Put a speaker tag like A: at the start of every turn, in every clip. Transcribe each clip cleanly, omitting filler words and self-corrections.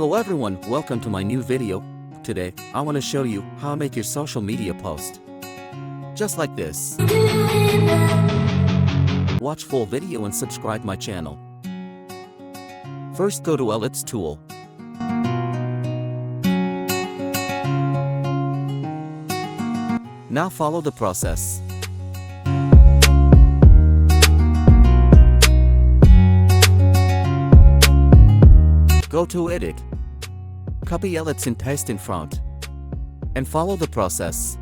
A: Hello everyone, welcome to my new video. Today, I want to show you how to make your social media post. Just like this. Watch full video and subscribe my channel. First go to AllRight tool. Now follow the process. Go to Edit. Copy AllRight and paste in front. And follow the process.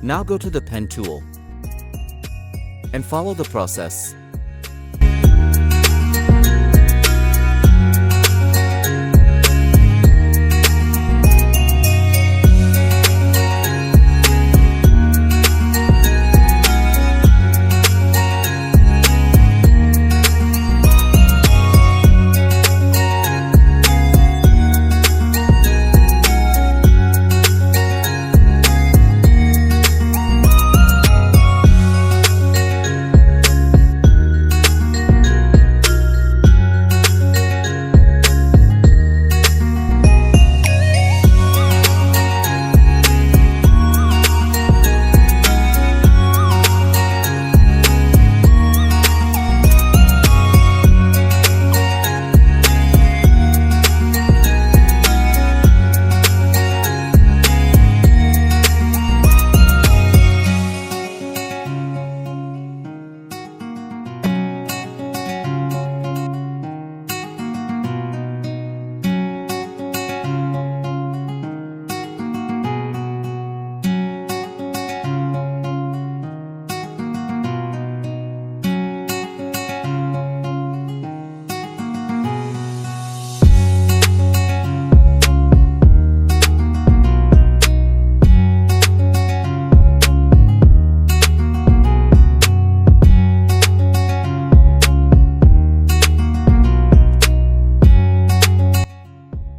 A: Now go to the pen tool and follow the process.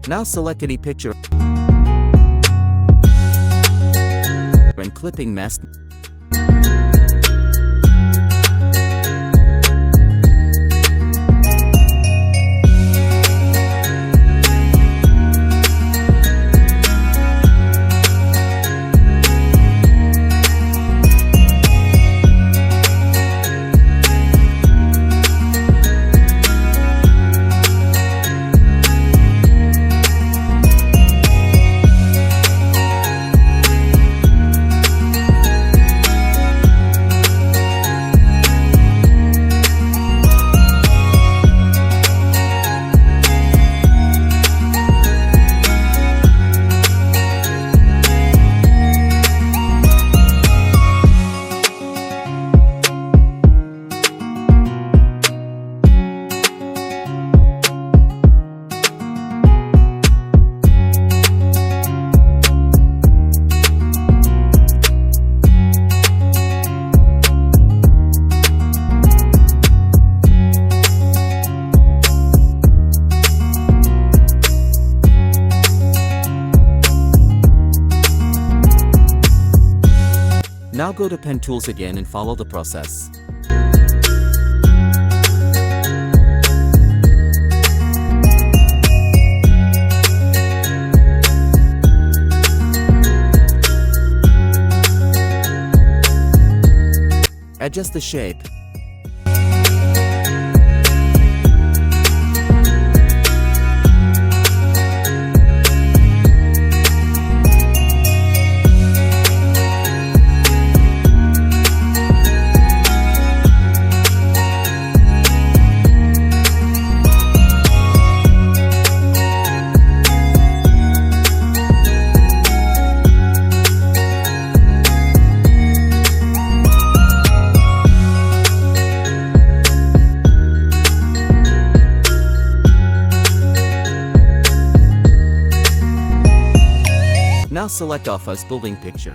A: Now select any picture and clipping mask. Now go to Pen Tools again and follow the process. Adjust the shape. Now select Office Building Picture.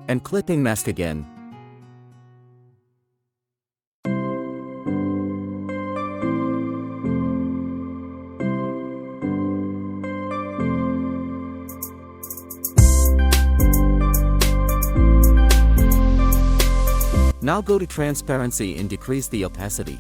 A: And clipping mask again. Now go to Transparency and decrease the opacity.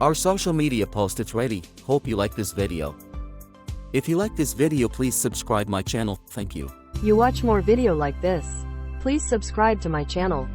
A: Our social media post is ready. Hope you like this video. If you like this video, please subscribe my channel. Thank you.
B: You watch more video like this. Please subscribe to my channel.